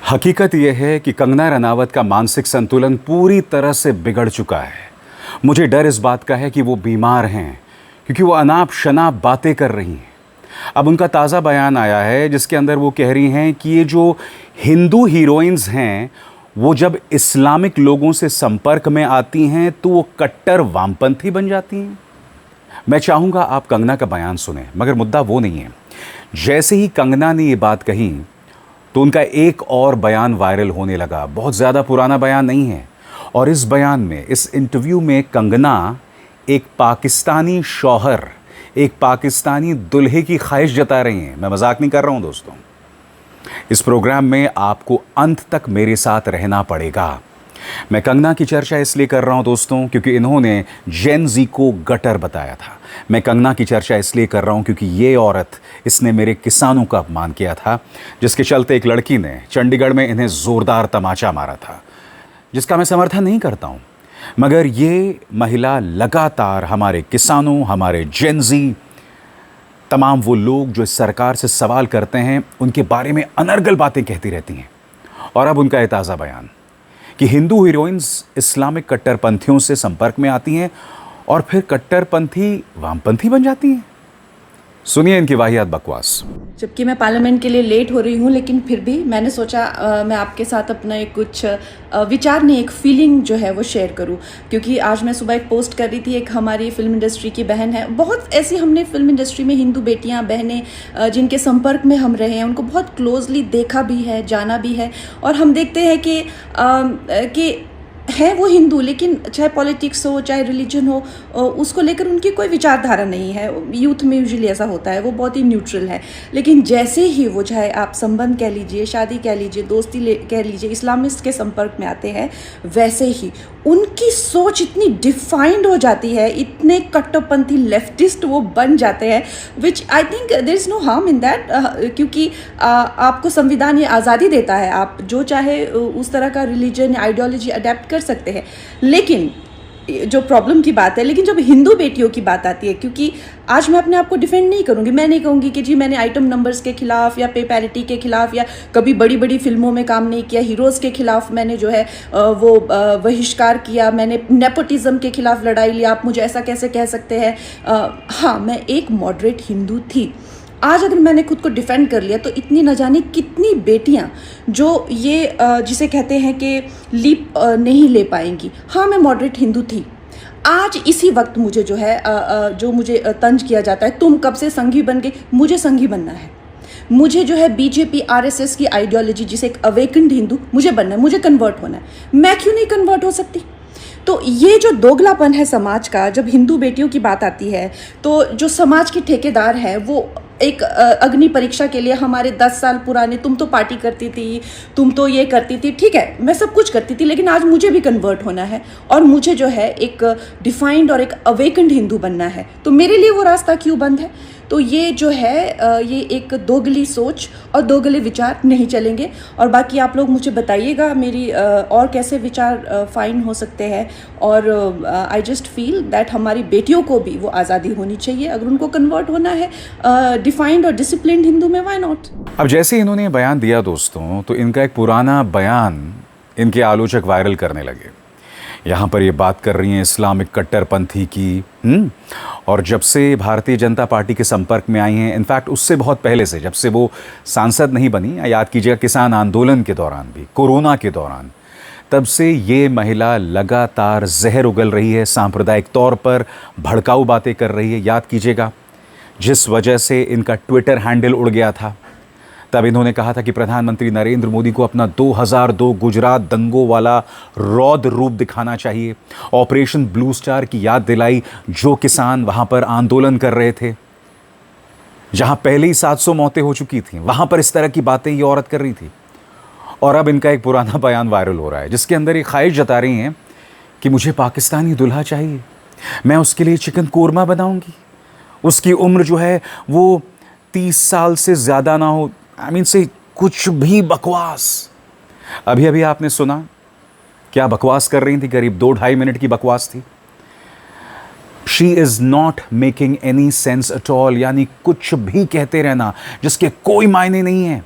हकीकत यह है कि कंगना रनावत का मानसिक संतुलन पूरी तरह से बिगड़ चुका है। मुझे डर इस बात का है कि वो बीमार हैं, क्योंकि वो अनाप शनाप बातें कर रही हैं। अब उनका ताज़ा बयान आया है जिसके अंदर वो कह रही हैं कि ये जो हिंदू हीरोइंस हैं वो जब इस्लामिक लोगों से संपर्क में आती हैं तो वो कट्टर वामपंथी बन जाती हैं। मैं चाहूँगा आप कंगना का बयान सुने, मगर मुद्दा वो नहीं है। जैसे ही कंगना ने ये बात कही तो उनका एक और बयान वायरल होने लगा। बहुत ज़्यादा पुराना बयान नहीं है, और इस बयान में, इस इंटरव्यू में कंगना एक पाकिस्तानी शौहर, एक पाकिस्तानी दुल्हे की ख्वाहिश जता रही हैं। मैं मजाक नहीं कर रहा हूं दोस्तों। इस प्रोग्राम में आपको अंत तक मेरे साथ रहना पड़ेगा। मैं कंगना की चर्चा इसलिए कर रहा हूं दोस्तों क्योंकि इन्होंने जेन ज़ी को गटर बताया था। मैं कंगना की चर्चा इसलिए कर रहा हूं क्योंकि ये औरत, इसने मेरे किसानों का अपमान किया था, जिसके चलते एक लड़की ने चंडीगढ़ में इन्हें ज़ोरदार तमाचा मारा था, जिसका मैं समर्थन नहीं करता हूं। मगर ये महिला लगातार हमारे किसानों, हमारे जेन ज़ी, तमाम वो लोग जो इस सरकार से सवाल करते हैं, उनके बारे में अनर्गल बातें कहती रहती हैं। और अब उनका ये ताज़ा बयान कि हिंदू हीरोइंस इस्लामिक कट्टरपंथियों से संपर्क में आती हैं और फिर कट्टरपंथी वामपंथी बन जाती हैं। सुनिए इनकी वाहियात बकवास। जबकि मैं पार्लियामेंट के लिए लेट हो रही हूँ, लेकिन फिर भी मैंने सोचा मैं आपके साथ अपना एक कुछ विचार नहीं, एक फीलिंग जो है वो शेयर करूँ। क्योंकि आज मैं सुबह एक पोस्ट कर रही थी, एक हमारी फिल्म इंडस्ट्री की बहन है, बहुत ऐसी हमने फिल्म इंडस्ट्री में हिंदू बेटियाँ बहनें जिनके संपर्क में हम रहे हैं, उनको बहुत क्लोजली देखा भी है, जाना भी है। और हम देखते हैं कि है वो हिंदू, लेकिन चाहे पॉलिटिक्स हो, चाहे रिलीजन हो, उसको लेकर उनकी कोई विचारधारा नहीं है। यूथ में यूजुअली ऐसा होता है, वो बहुत ही न्यूट्रल है। लेकिन जैसे ही वो, चाहे आप संबंध कह लीजिए, शादी कह लीजिए, दोस्ती कह लीजिए, इस्लामिस्ट के संपर्क में आते हैं, वैसे ही उनकी सोच इतनी डिफाइंड हो जाती है, इतने कट्टरपंथी लेफ्टिस्ट वो बन जाते हैं, which I think there is no harm in that. क्योंकि आपको संविधान ये आज़ादी देता है, आप जो चाहे उस तरह का रिलीजन, आइडियोलॉजी अडेप्ट कर सकते हैं। लेकिन जो प्रॉब्लम की बात है, लेकिन जब हिंदू बेटियों की बात आती है, क्योंकि आज मैं अपने आप को डिफेंड नहीं करूंगी, मैं नहीं कहूंगी कि जी मैंने आइटम नंबर्स के खिलाफ या पे पैरिटी के खिलाफ या कभी बड़ी बड़ी फिल्मों में काम नहीं किया, हीरोज़ के खिलाफ मैंने जो है वो बहिष्कार किया, मैंने नेपोटिज्म के खिलाफ लड़ाई लिया, आप मुझे ऐसा कैसे कह सकते हैं। हाँ, मैं एक मॉडरेट हिंदू थी। आज अगर मैंने खुद को डिफेंड कर लिया तो इतनी न जाने कितनी बेटियां जो ये जिसे कहते हैं कि लीप नहीं ले पाएंगी। हाँ, मैं मॉडरेट हिंदू थी। आज इसी वक्त मुझे जो है जो मुझे तंज किया जाता है, तुम कब से संघी बन गई, मुझे संघी बनना है। मुझे जो है बीजेपी आरएसएस की आइडियोलॉजी, जिसे एक अवेकन्ड हिंदू, मुझे बनना है, मुझे कन्वर्ट होना है। मैं क्यों नहीं कन्वर्ट हो सकती? तो ये जो दोगलापन है समाज का, जब हिंदू बेटियों की बात आती है तो जो समाज के ठेकेदार हैं वो एक अग्नि परीक्षा के लिए हमारे 10 साल पुराने, तुम तो पार्टी करती थी, तुम तो ये करती थी, ठीक है मैं सब कुछ करती थी, लेकिन आज मुझे भी कन्वर्ट होना है और मुझे जो है एक डिफाइंड और एक अवेकन्ड हिंदू बनना है। तो मेरे लिए वो रास्ता क्यों बंद है? तो ये जो है ये एक दोगली सोच और दोगले विचार नहीं चलेंगे। और बाकी आप लोग मुझे बताइएगा मेरी और कैसे विचार फाइन हो सकते हैं। और आई जस्ट फील दैट हमारी बेटियों को भी वो आज़ादी होनी चाहिए। अगर उनको कन्वर्ट होना है डिफाइंड और डिसिप्लिन्ड हिंदू में, व्हाई नॉट। अब जैसे इन्होंने बयान दिया दोस्तों, तो इनका एक पुराना बयान इनके आलोचक वायरल करने लगे। यहाँ पर ये बात कर रही हैं इस्लामिक कट्टरपंथी की। और जब से भारतीय जनता पार्टी के संपर्क में आई हैं, इनफैक्ट उससे बहुत पहले से, जब से वो सांसद नहीं बनी, याद कीजिएगा किसान आंदोलन के दौरान भी, कोरोना के दौरान, तब से ये महिला लगातार जहर उगल रही है, सांप्रदायिक तौर पर भड़काऊ बातें कर रही है। याद कीजिएगा जिस वजह से इनका ट्विटर हैंडल उड़ गया था, तब इन्होंने कहा था कि प्रधानमंत्री नरेंद्र मोदी को अपना 2002 गुजरात दंगों वाला रौद्र रूप दिखाना चाहिए। ऑपरेशन ब्लू स्टार की याद दिलाई, जो किसान वहां पर आंदोलन कर रहे थे, जहां पहले ही 700 मौतें हो चुकी थीं, वहां पर इस तरह की बातें ये औरत कर रही थी। और अब इनका एक पुराना बयान वायरल हो रहा है जिसके अंदर ये ख्वाहिश जता रही हैं कि मुझे पाकिस्तानी दुल्हा चाहिए, मैं उसके लिए चिकन कोरमा बनाऊंगी, उसकी उम्र जो है वो 30 साल से ज़्यादा ना हो। आई मीन से कुछ भी बकवास। अभी अभी आपने सुना क्या बकवास कर रही थी, करीब 2-2.5 मिनट की बकवास थी। She is not making any sense at all, यानी कुछ भी कहते रहना जिसके कोई मायने नहीं है।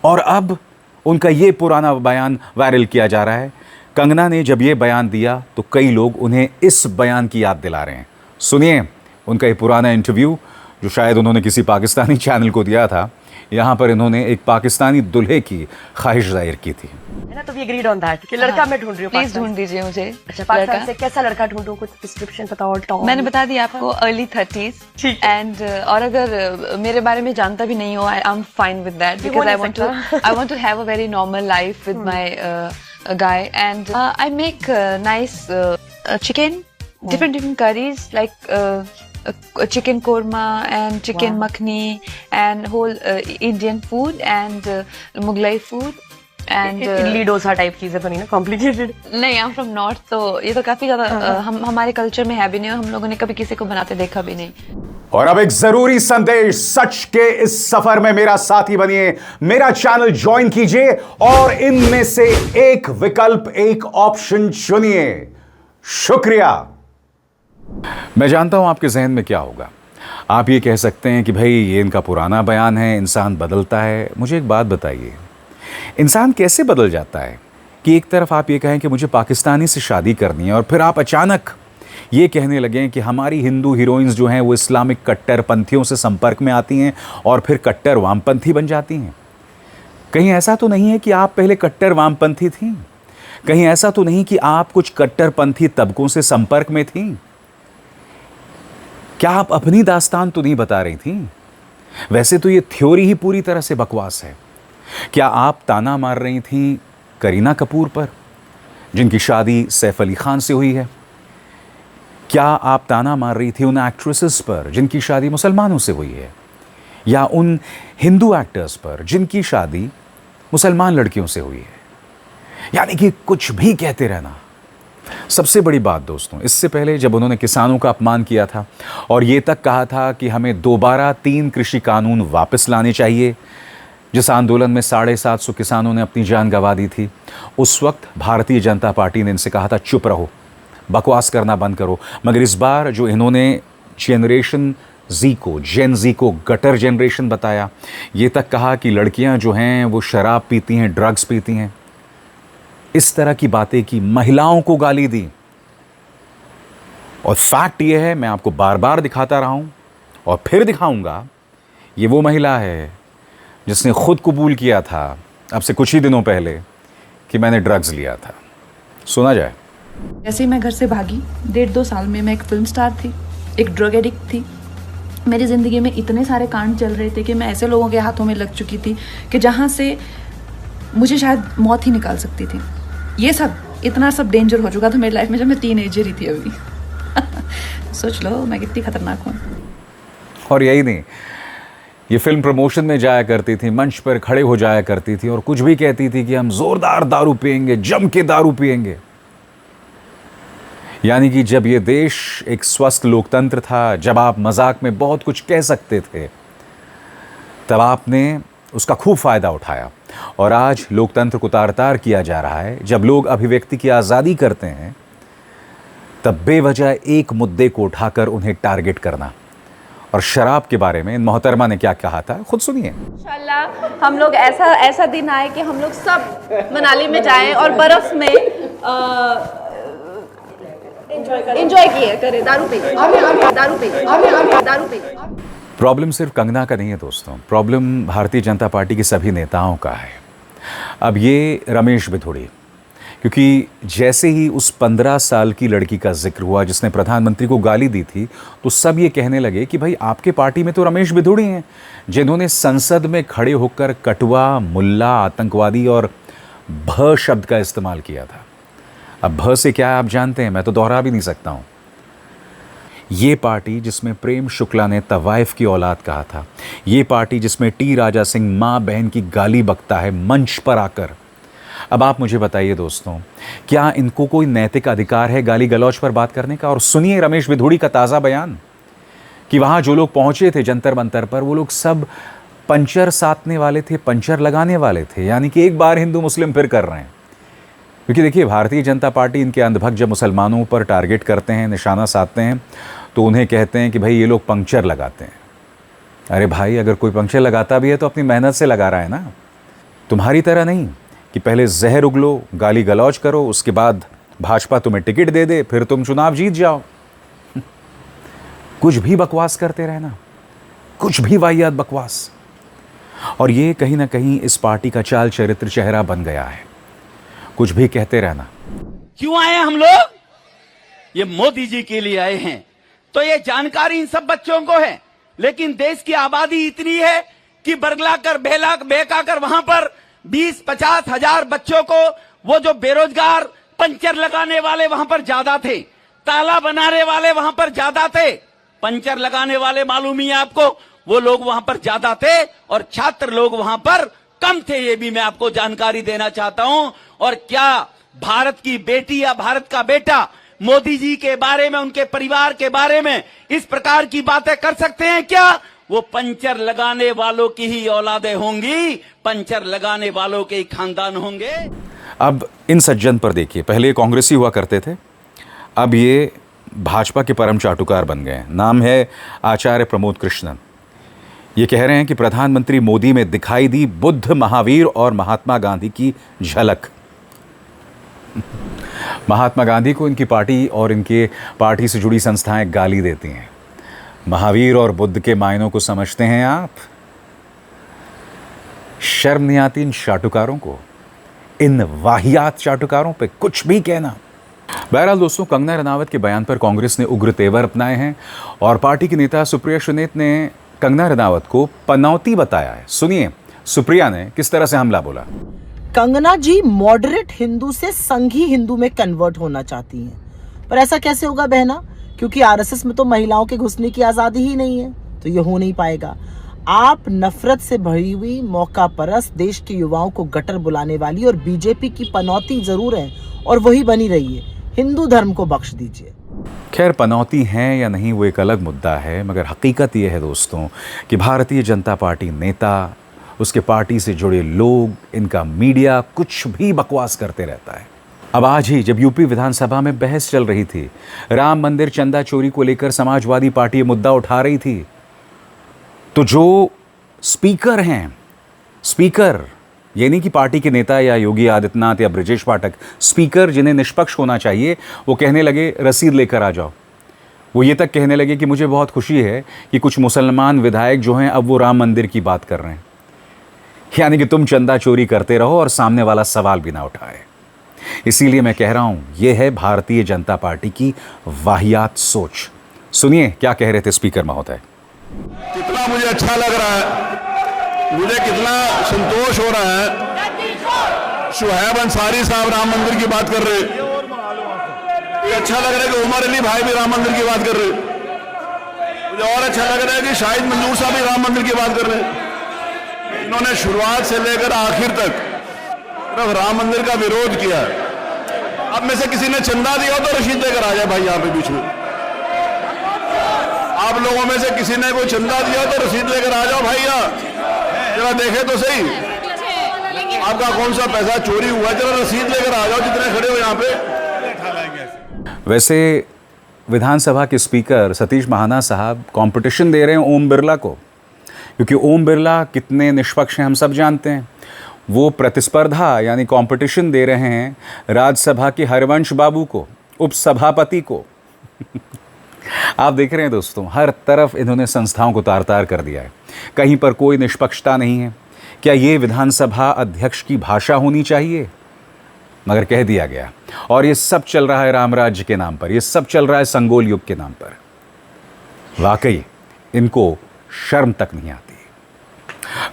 और अब उनका ये पुराना बयान वायरल किया जा रहा है। कंगना ने जब ये बयान दिया तो कई लोग उन्हें इस बयान की याद दिला रहे हैं। सुनिए उनका ये पुराना इंटरव्यू जो शायद उन्होंने किसी पाकिस्तानी चैनल को दिया था। यहाँ पर इन्होंने एक पाकिस्तानी दुल्हे की ख्वाहिश जाहिर की थी। है ना, तो वी एग्रीड ऑन दैट कि लड़का मैं ढूंढ रही हूँ। प्लीज ढूंढ दीजिए मुझे अच्छा, पाकिस्तान लड़का। से कैसा लड़का ढूंढूं, कुछ डिस्क्रिप्शन बताओ। टॉम मैंने बता दिया आपको अर्ली 30s ठीक एंड और अगर मेरे बारे में जानता भी नहीं हो I am fine with that because I want to have a very normal life with my guy and I make nice chicken, different curries like chicken korma and chicken makhni and whole Indian food and Mughlai food and idli dosa type चीजें तो नहीं ना, complicated? नहीं, I am from north, तो ये तो काफी ज्यादा हमारे कल्चर में है भी नहीं और हम लोगों ने कभी किसी को बनाते देखा भी नहीं। और अब एक जरूरी संदेश, सच के इस सफर में मेरा साथी बनिए, मेरा चैनल ज्वाइन कीजिए और इनमें से एक विकल्प, एक ऑप्शन चुनिए। शुक्रिया। मैं जानता हूं आपके जहन में क्या होगा। आप ये कह सकते हैं कि भाई ये इनका पुराना बयान है, इंसान बदलता है। मुझे एक बात बताइए, इंसान कैसे बदल जाता है कि एक तरफ आप ये कहें कि मुझे पाकिस्तानी से शादी करनी है और फिर आप अचानक ये कहने लगे कि हमारी हिंदू हीरोइंस जो हैं वो इस्लामिक कट्टरपंथियों से संपर्क में आती हैं और फिर कट्टर वामपंथी बन जाती हैं। कहीं ऐसा तो नहीं है कि आप पहले कट्टर वामपंथी थीं? कहीं ऐसा तो नहीं कि आप कुछ कट्टरपंथी तबकों से संपर्क में थीं? क्या आप अपनी दास्तान तो नहीं बता रही थीं? वैसे तो ये थ्योरी ही पूरी तरह से बकवास है। क्या आप ताना मार रही थीं करीना कपूर पर, जिनकी शादी सैफ अली खान से हुई है? क्या आप ताना मार रही थी उन एक्ट्रेसेस पर जिनकी शादी मुसलमानों से हुई है, या उन हिंदू एक्टर्स पर जिनकी शादी मुसलमान लड़कियों से हुई है? यानी कि कुछ भी कहते रहना। सबसे बड़ी बात दोस्तों, इससे पहले जब उन्होंने किसानों का अपमान किया था और ये तक कहा था कि हमें दोबारा 3 कृषि कानून वापस लाने चाहिए, जिस आंदोलन में 750 किसानों ने अपनी जान गंवा दी थी, उस वक्त भारतीय जनता पार्टी ने इनसे कहा था चुप रहो, बकवास करना बंद करो। मगर इस बार जो इन्होंने जेन जी को गटर जनरेशन बताया, ये तक कहा कि लड़कियां जो हैं वो शराब पीती हैं, ड्रग्स पीती हैं, इस तरह की बातें की, महिलाओं को गाली दी। और फैक्ट ये है, मैं आपको बार बार दिखाता रहा हूं और फिर दिखाऊंगा, ये वो महिला है जिसने खुद कबूल किया था अब से कुछ ही दिनों पहले कि मैंने ड्रग्स लिया था। सुना जाए। जैसे ही मैं घर से भागी, 1.5-2 साल में मैं एक फिल्म स्टार थी, एक ड्रग एडिक्ट थी। मेरी ज़िंदगी में इतने सारे कांड चल रहे थे कि मैं ऐसे लोगों के हाथों में लग चुकी थी कि जहाँ से मुझे शायद मौत ही निकाल सकती थी। ये सब, इतना सब डेंजर हो चुका था मेरी लाइफ में जब मैं टीनेजर ही थी अभी। सोच लो मैं कितनी खतरनाक हूँ। और यही नहीं, ये फिल्म प्रमोशन में जाया करती थी, मंच पर खड़े हो जाया करती थी और कुछ भी कहती थी कि हम जोरदार दारू पिएंगे, जम के दारू पिएंगे। यानी कि जब ये देश एक स्वस्थ लोकतंत्र था, जब आप मजाक में बहुत कुछ कह सकते थे, तब आपने उसका खूब फायदा उठाया। और आज लोकतंत्र को तार-तार किया जा रहा है। जब लोग अभिव्यक्ति की आज़ादी करते हैं, तब बेवजह एक मुद्दे को उठाकर उन्हें टारगेट करना। और शराब के बारे में इन मोहतरमा ने क्या कहा था, खुद सुनिए। इंशाल्लाह हम लोग ऐसा दिन आए कि हम लोग सब मनाली में जाएं और बर्फ में एंजॉय किए करें, दारू पे। प्रॉब्लम सिर्फ कंगना का नहीं है दोस्तों, प्रॉब्लम भारतीय जनता पार्टी के सभी नेताओं का है। अब ये रमेश बिधूड़ी, क्योंकि जैसे ही उस 15 साल की लड़की का जिक्र हुआ जिसने प्रधानमंत्री को गाली दी थी, तो सब ये कहने लगे कि भाई आपके पार्टी में तो रमेश बिधूड़ी हैं, जिन्होंने संसद में खड़े होकर कटवा, मुल्ला, आतंकवादी और भ शब्द का इस्तेमाल किया था। अब भ से क्या है आप जानते हैं, मैं तो दोहरा भी नहीं सकता हूँ। ये पार्टी जिसमें प्रेम शुक्ला ने तवाइफ की औलाद कहा था, ये पार्टी जिसमें टी राजा सिंह माँ बहन की गाली बकता है मंच पर आकर। अब आप मुझे बताइए दोस्तों, क्या इनको कोई नैतिक अधिकार है गाली गलौज पर बात करने का? और सुनिए रमेश बिधूड़ी का ताज़ा बयान कि वहाँ जो लोग पहुँचे थे जंतर मंतर पर, वो लोग सब पंचर साधने वाले थे, पंचर लगाने वाले थे। यानी कि एक बार हिंदू मुस्लिम फिर कर रहे हैं। क्योंकि देखिए, भारतीय जनता पार्टी इनके अंधभक्त जब मुसलमानों पर टारगेट करते हैं, निशाना साधते हैं, तो उन्हें कहते हैं कि भाई ये लोग पंक्चर लगाते हैं। अरे भाई, अगर कोई पंक्चर लगाता भी है तो अपनी मेहनत से लगा रहा है ना। तुम्हारी तरह नहीं कि पहले जहर उगलो, गाली गलौज करो, उसके बाद भाजपा तुम्हें टिकट दे दे, फिर तुम चुनाव जीत जाओ। कुछ भी बकवास करते रहना, कुछ भी वाहियात बकवास। और ये कहीं ना कहीं इस पार्टी का चाल चरित्र चेहरा बन गया है, कुछ भी कहते रहना। क्यों आए हम लोग? ये मोदी जी के लिए आए हैं। तो ये जानकारी इन सब बच्चों को है, लेकिन देश की आबादी इतनी है कि बरगलाकर बहकाकर वहां पर 20-50 हजार बच्चों को, वो जो बेरोजगार पंचर लगाने वाले वहां पर ज्यादा थे, ताला बनाने वाले वहां पर ज्यादा थे, पंचर लगाने वाले मालूम ही है आपको, वो लोग वहां पर ज्यादा थे और छात्र लोग वहां पर कम थे। ये भी मैं आपको जानकारी देना चाहता हूं। और क्या भारत की बेटी या भारत का बेटा मोदी जी के बारे में, उनके परिवार के बारे में इस प्रकार की बातें कर सकते हैं क्या? वो पंचर लगाने वालों की ही औलादें होंगी, पंचर लगाने वालों के ही खानदान होंगे। अब इन सज्जन पर देखिए, पहले ये कांग्रेसी हुआ करते थे, अब ये भाजपा के परम चाटुकार बन गए। नाम है आचार्य प्रमोद कृष्णन। ये कह रहे हैं कि प्रधानमंत्री मोदी में दिखाई दी बुद्ध, महावीर और महात्मा गांधी की झलक। महात्मा गांधी को इनकी पार्टी और इनके पार्टी से जुड़ी संस्थाएं गाली देती हैं। महावीर और बुद्ध के मायनों को समझते हैं आप? शर्म नहीं आती इन चाटुकारों को, इन वाहियात चाटुकारों पे कुछ भी कहना। बहरहाल दोस्तों, कंगना रनावत के बयान पर कांग्रेस ने उग्र तेवर अपनाए हैं और पार्टी की नेता सुप्रिया सुनेत ने कंगना रनावत को पनौती बताया है। सुनिए सुप्रिया ने किस तरह से हमला बोला। कंगना जी मॉडरेट हिंदू से संघी हिंदू में कन्वर्ट होना चाहती हैं, पर ऐसा कैसे होगा बहना? क्योंकि आरएसएस में तो महिलाओं के घुसने की आजादी ही नहीं है, तो ये हो नहीं पाएगा। आप नफरत से भरी हुई, मौका परस्त, देश के युवाओं को गटर बुलाने वाली और बीजेपी की पनौती जरूर है और वही बनी रही है। हिंदू धर्म को बख्श दीजिए। खैर, पनौती हैं या नहीं वो एक अलग मुद्दा है, मगर हकीकत ये है दोस्तों कि भारतीय जनता पार्टी नेता, उसके पार्टी से जुड़े लोग, इनका मीडिया कुछ भी बकवास करते रहता है। अब आज ही जब यूपी विधानसभा में बहस चल रही थी, राम मंदिर चंदा चोरी को लेकर समाजवादी पार्टी ये मुद्दा उठा रही थी, तो जो स्पीकर हैं, स्पीकर ये नहीं कि पार्टी के नेता या योगी आदित्यनाथ या ब्रजेश पाठक, स्पीकर जिन्हें निष्पक्ष होना चाहिए, वो कहने लगे रसीद लेकर आ जाओ। वो ये तक कहने लगे कि मुझे बहुत खुशी है कि कुछ मुसलमान विधायक जो हैं अब वो राम मंदिर की बात कर रहे हैं। यानी कि तुम चंदा चोरी करते रहो और सामने वाला सवाल भी ना उठाए। इसीलिए मैं कह रहा हूं, यह है भारतीय जनता पार्टी की वाहियात सोच। सुनिए क्या कह रहे थे स्पीकर महोदय। कितना मुझे अच्छा लग रहा है, मुझे कितना संतोष हो रहा है। शुहैब अंसारी साहब राम मंदिर की बात कर रहे, ये अच्छा लग रहा है कि उमर अली भाई भी राम मंदिर की बात कर रहे। मुझे और अच्छा लग रहा है कि शाहिद मंजूर साहब भी राम मंदिर की बात कर रहे हैं। इन्होंने शुरुआत से लेकर आखिर तक सिर्फ राम मंदिर का विरोध किया। अब में से किसी ने चंदा दिया तो रसीद लेकर आ जाए भाई यहाँ पे बीच में। आप लोगों में से किसी ने कोई चंदा दिया तो रसीद लेकर आ जाओ भाई, यहाँ जरा देखे तो सही आपका कौन सा पैसा चोरी हुआ, जरा रसीद लेकर आ जाओ जितने खड़े हो यहाँ पे। वैसे विधानसभा के स्पीकर सतीश महाना साहब कंपटीशन दे रहे हैं ओम बिरला को, क्योंकि ओम बिरला कितने निष्पक्ष हैं हम सब जानते हैं। वो प्रतिस्पर्धा यानी कंपटीशन दे रहे हैं राज्यसभा के हरवंश बाबू को, उपसभापति को। आप देख रहे हैं दोस्तों, हर तरफ इन्होंने संस्थाओं को तार तार कर दिया है। कहीं पर कोई निष्पक्षता नहीं है। क्या ये विधानसभा अध्यक्ष की भाषा होनी चाहिए? मगर कह दिया गया। और ये सब चल रहा है राम राज्य के नाम पर, ये सब चल रहा है संगोल युग के नाम पर। वाकई इनको शर्म तक नहीं आती।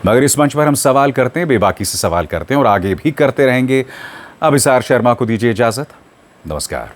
मगर इस मंच पर हम सवाल करते हैं, बेबाकी से सवाल करते हैं और आगे भी करते रहेंगे। अभिसार शर्मा को दीजिए इजाजत। नमस्कार।